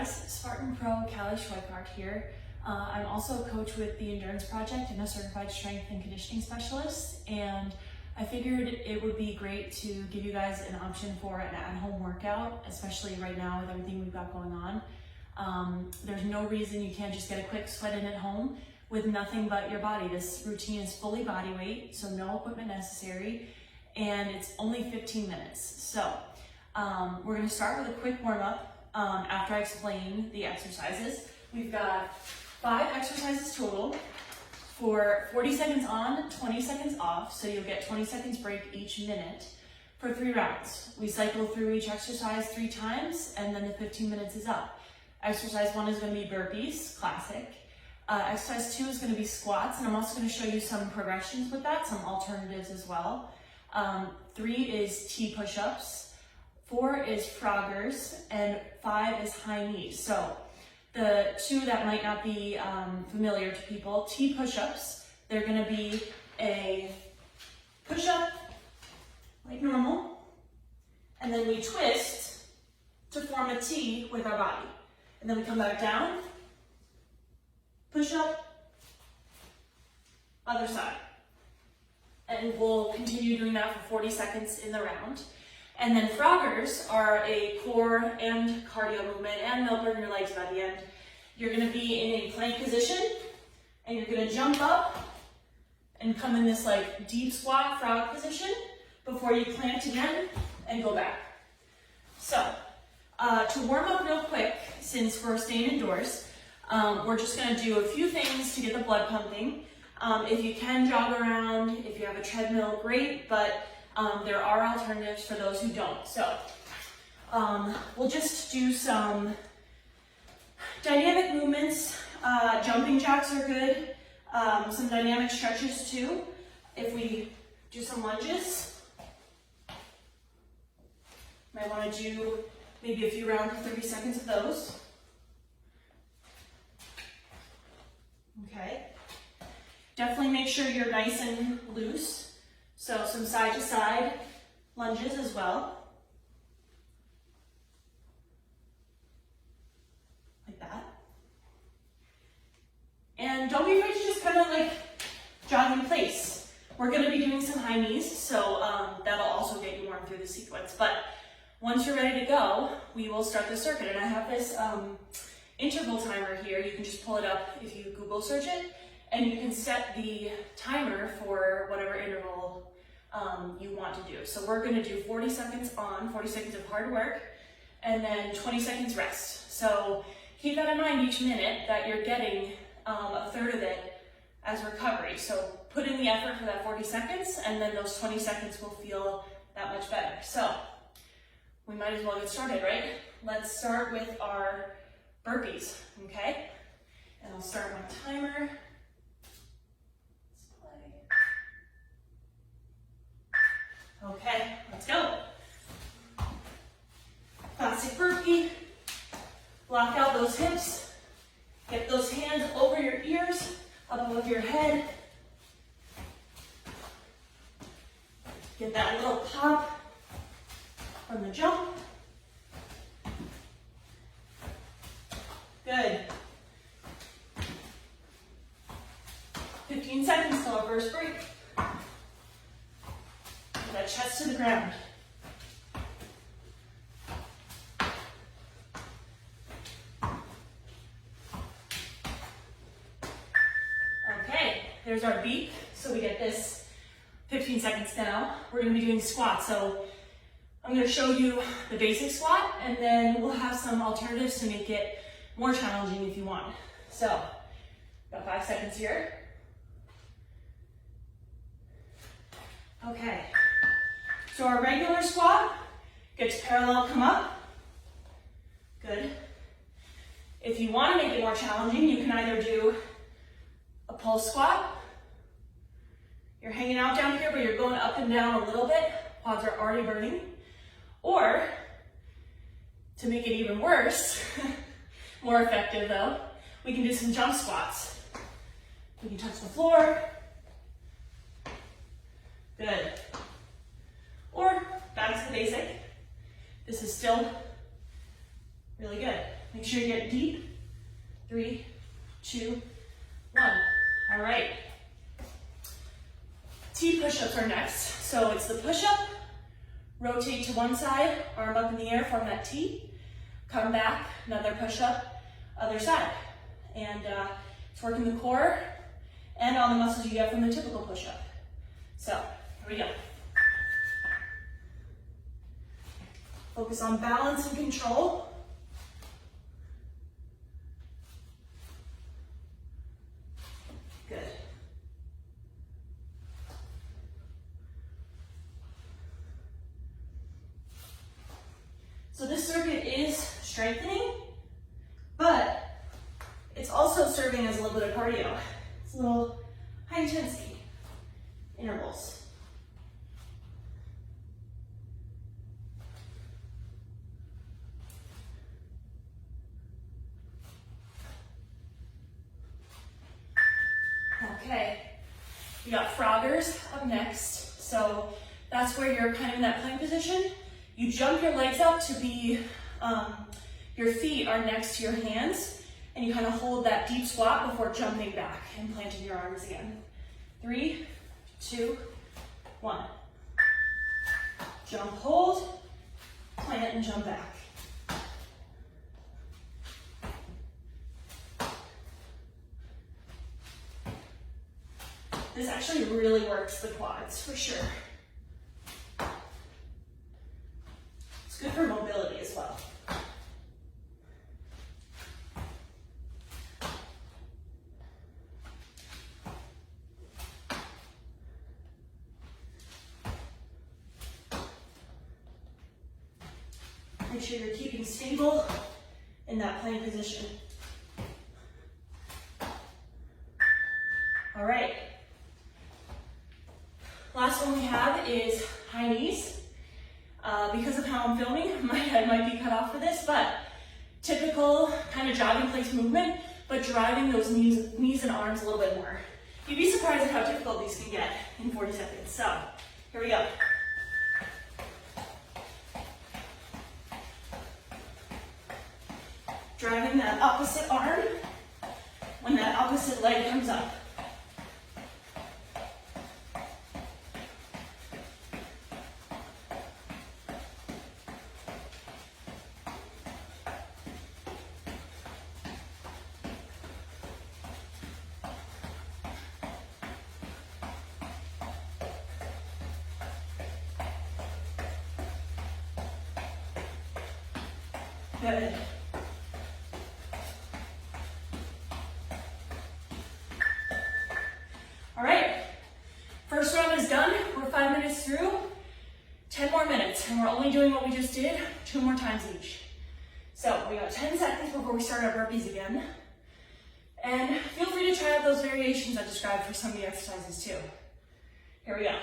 guys, Spartan Pro, Cali Schweikhart here. I'm also a coach with the Endurance Project and a certified strength and conditioning specialist, and I figured it would be great to give you guys an option for an at-home workout, especially right now with everything we've got going on. There's no reason you can't just get a quick sweat in at home with nothing but your body. This routine is fully body weight, so no equipment necessary, and it's only 15 minutes. So we're gonna start with a quick warm-up after I explain the exercises. We've got 5 exercises total for 40 seconds on, 20 seconds off, so you'll get 20 seconds break each minute for 3 rounds. We cycle through each exercise 3 times, and then the 15 minutes is up. Exercise 1 is gonna be burpees, classic. Exercise 2 is gonna be squats, and I'm also gonna show you some progressions with that, some alternatives as well. 3 is T push-ups. 4 is froggers, and 5 is high knees. So the 2 that might not be familiar to people, T push-ups, they're gonna be a push-up like normal, and then we twist to form a T with our body. And then we come back down, push-up, other side. And we'll continue doing that for 40 seconds in the round. And then froggers are a core and cardio movement, and they'll burn your legs by the end. You're gonna be in a plank position, and you're gonna jump up and come in this like deep squat frog position before you plant again and go back. So to warm up real quick, since we're staying indoors, we're just gonna do a few things to get the blood pumping. If you can jog around, if you have a treadmill, great, but there are alternatives for those who don't. So we'll just do some dynamic movements. Jumping jacks are good. Some dynamic stretches too. If we do some lunges, might want to do maybe a few rounds of 30 seconds of those. Okay. Definitely make sure you're nice and loose. So some side to side lunges as well. Like that. And don't be afraid to just kind of like jog in place. We're going to be doing some high knees, so that'll also get you warm through the sequence. But once you're ready to go, we will start the circuit. And I have this interval timer here. You can just pull it up if you Google search it. And you can set the timer for whatever interval you want to do. So we're gonna do 40 seconds on, 40 seconds of hard work, and then 20 seconds rest. So keep that in mind each minute that you're getting a third of it as recovery. So put in the effort for that 40 seconds, and then those 20 seconds will feel that much better. So we might as well get started, right? Let's start with our burpees, okay? And I'll start my timer. Okay, let's go. Classic burpee. Block out those hips. Get those hands over your ears, up above your head. Get that little pop from the jump. Good. 15 seconds till our first break. That chest to the ground. Okay, there's our beat. So we get this 15 seconds now. We're going to be doing squats. So I'm going to show you the basic squat, and then we'll have some alternatives to make it more challenging if you want. So, got 5 seconds here. Okay. So our regular squat gets parallel come up. Good. If you want to make it more challenging, you can either do a pulse squat. You're hanging out down here, but you're going up and down a little bit. Quads are already burning. Or, to make it even worse, more effective though, we can do some jump squats. We can touch the floor. Good. Or back to the basic. This is still really good. Make sure sure you get deep. 3, 2, 1. All right. T push-ups are next. So it's the push-up, rotate to one side, arm up in the air, form that T, come back, another push-up, other side. And it's working the core and all the muscles you get from the typical push-up. So, here we go. Focus on balance and control. Good. So this circuit is strengthening, but it's also serving as a little bit of cardio. It's a little high intensity intervals. Okay, we got Froggers up next. So that's where you're kind of in that plank position. You jump your legs up to be, your feet are next to your hands, and you kind of hold that deep squat before jumping back and planting your arms again. 3, 2, 1. Jump, hold, plant, and jump back. This actually really works the quads for sure. It's good for mobility as well. Make sure you're keeping stable in that plank position. All right. Last one we have is high knees. Because of how I'm filming, my head might be cut off for this, but typical kind of jog in place movement, but driving those knees and arms a little bit more. You'd be surprised at how difficult these can get in 40 seconds. So, here we go. Driving that opposite arm when that opposite leg comes up. Good. All right, first round is done. We're 5 minutes through, 10 more minutes, and we're only doing what we just did 2 more times each. So we got 10 seconds before we start our burpees again. And feel free to try out those variations I described for some of the exercises too. Here we go.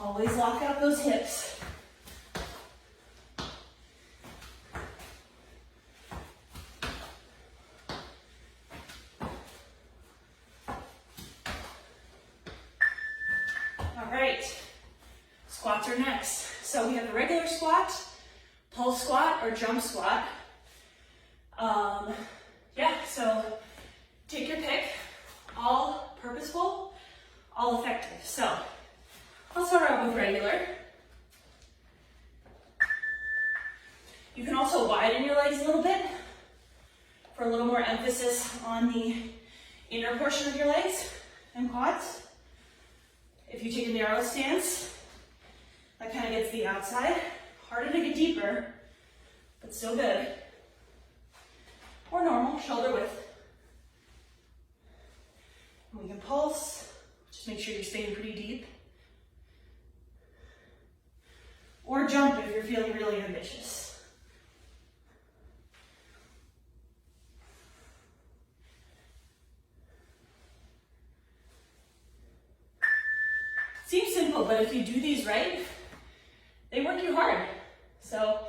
Always lock out those hips. All right, squats are next. So we have the regular squat, pull squat, or jump squat. So take your pick, all purposeful, all effective. So I'll start out with regular. You can also widen your legs a little bit for a little more emphasis on the inner portion of your legs and quads. If you take a narrow stance, that kind of gets the outside. Harder to get deeper, but still good. Or normal, shoulder width. And we can pulse, just make sure you're staying pretty deep. Or jump if you're feeling really ambitious. but if you do these right, they work you hard. So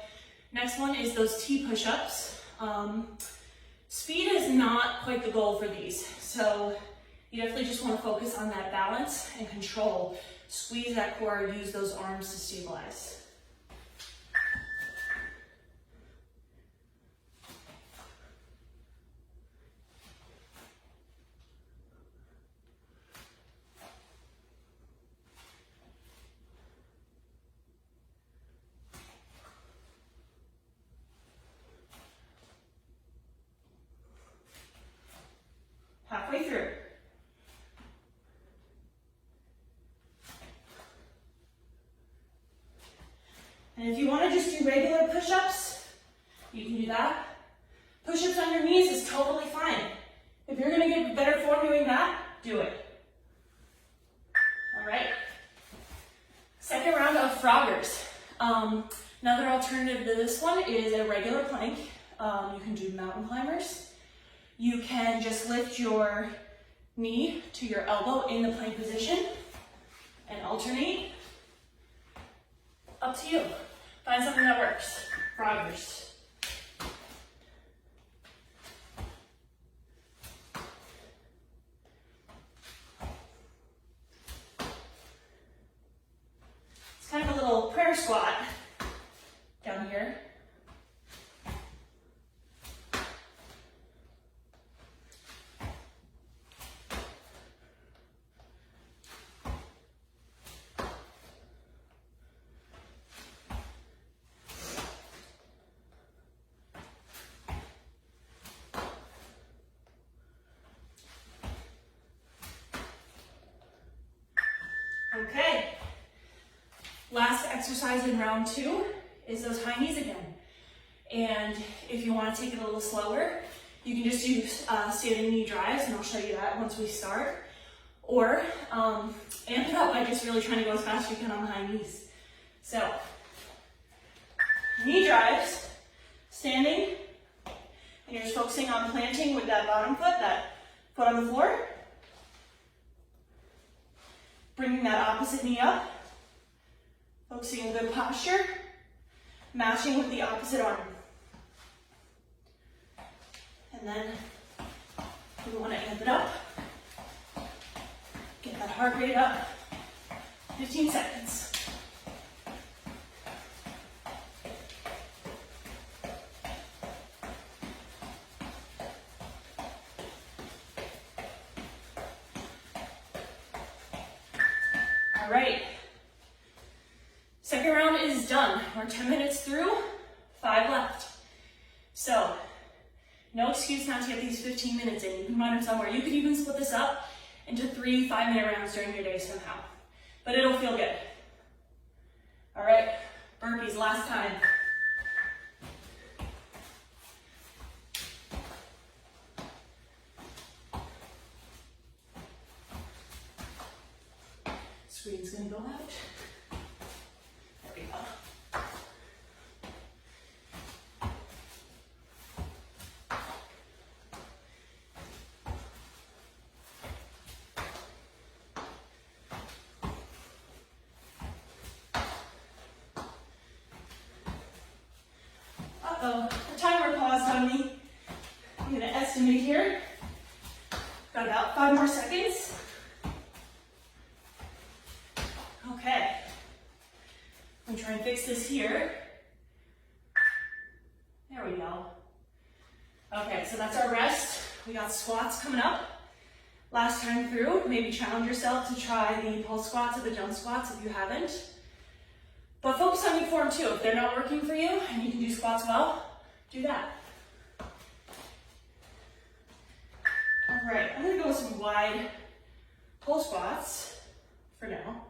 next one is those T push-ups. Speed is not quite the goal for these. So you definitely just want to focus on that balance and control. Squeeze that core, use those arms to stabilize. Halfway through. And if you want to just do regular push-ups, you can do that. Push-ups on your knees is totally fine. If you're going to get better form doing that, do it. All right. Second round of Froggers. Another alternative to this one is a regular plank. You can do mountain climbers. You can just lift your knee to your elbow in the plank position and alternate. Up to you. Find something that works. Froggers. It's kind of a little prayer squat down here. Okay, last exercise in round 2 is those high knees again. And if you want to take it a little slower, you can just do standing knee drives, and I'll show you that once we start. Or amp it up by just really trying to go as fast as you can on the high knees. So, knee drives, standing, and you're just focusing on planting with that bottom foot, that foot on the floor. Bringing that opposite knee up, focusing on good posture, matching with the opposite arm. And then we want to amp it up, get that heart rate up, 15 seconds. All right, second round is done. We're 10 minutes through, 5 left. So, no excuse not to get these 15 minutes in. You can find them somewhere. You could even split this up into 3 5-minute rounds during your day somehow, but it'll feel good. All right, burpees, last time. Screen's gonna go out. There we go. Uh-oh, the timer paused on me. I'm gonna estimate here. Got about 5 more seconds. Okay, I'm trying to fix this here. There we go. Okay, so that's our rest. We got squats coming up. Last time through, maybe challenge yourself to try the pulse squats or the jump squats if you haven't. But focus on your form too. If they're not working for you and you can do squats well, do that. All right, I'm gonna go with some wide pull squats for now.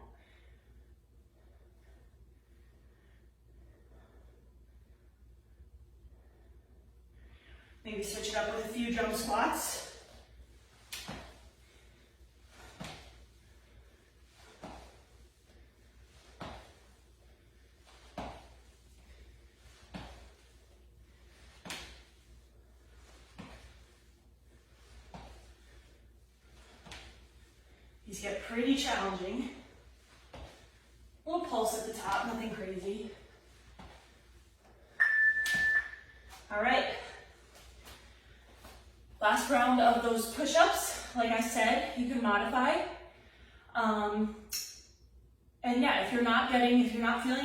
Maybe switch it up with a few jump squats. These get pretty challenging. round of those push-ups. Like I said, you can modify. And yeah, if you're not feeling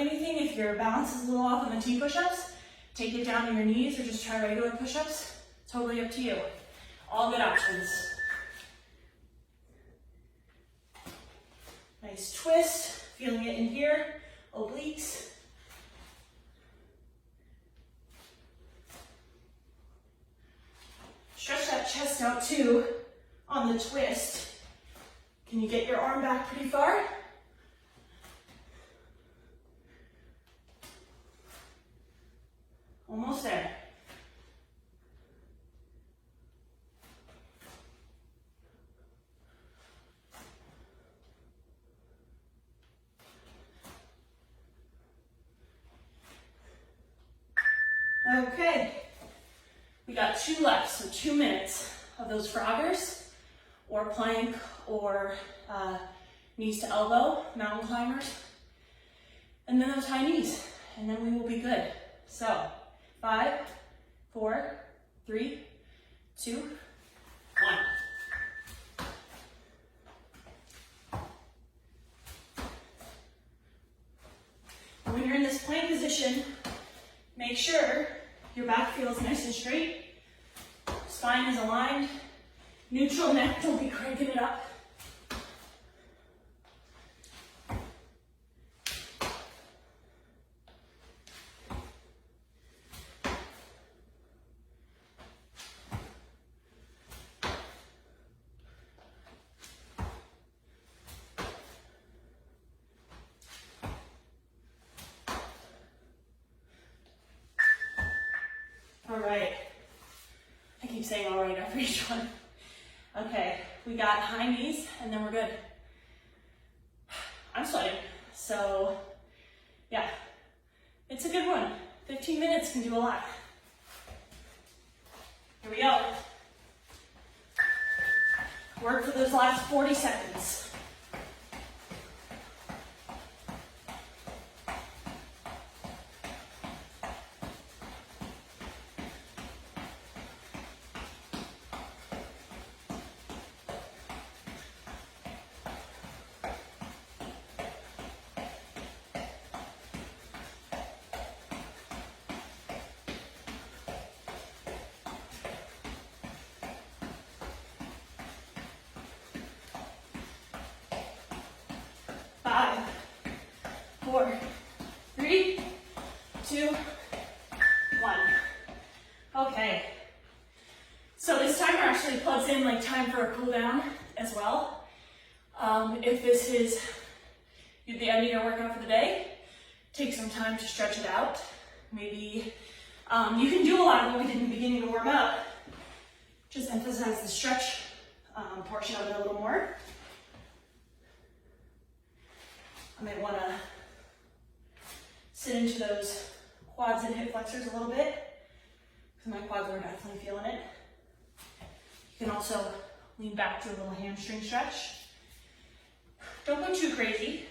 anything, if your balance is a little off on the T push-ups, take it down to your knees or just try regular push-ups. Totally up to you. All good options. Nice twist, feeling it in here, obliques. Stretch that chest out too on the twist. Can you get your arm back pretty far? Almost there. Okay, we got 2 left, so 2 minutes of those froggers, or plank, or knees to elbow, mountain climbers, and then those high knees, and then we will be good. So, 5, 4, 3, 2, 1. When you're in this plank position, make sure your back feels nice and straight, spine is aligned, neutral neck, don't be cranking it up. All right, I keep saying all right after each one. Okay, we got high knees and then we're good. I'm sweating, so yeah, it's a good one. 15 minutes can do a lot. Here we go. Work for those last 40 seconds. Five, 4, 3, 2, 1. Okay. So this timer actually plugs in like time for a cool down as well. If this is the end of your workout for the day, take some time to stretch it out. Maybe you can do a lot of what we did in the beginning to warm up. Just emphasize the stretch portion of it a little more. I might want to sit into those quads and hip flexors a little bit because my quads are definitely feeling it. You can also lean back to a little hamstring stretch. Don't go too crazy,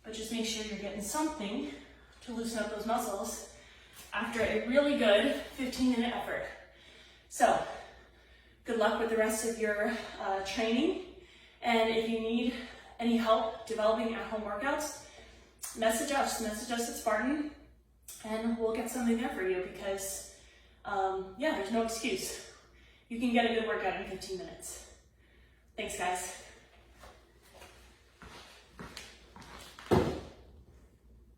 but just make sure you're getting something to loosen up those muscles after a really good 15-minute effort. So, good luck with the rest of your training, and if you need any help developing at-home workouts, message us at Spartan, and we'll get something there for you because, yeah, there's no excuse. You can get a good workout in 15 minutes. Thanks, guys.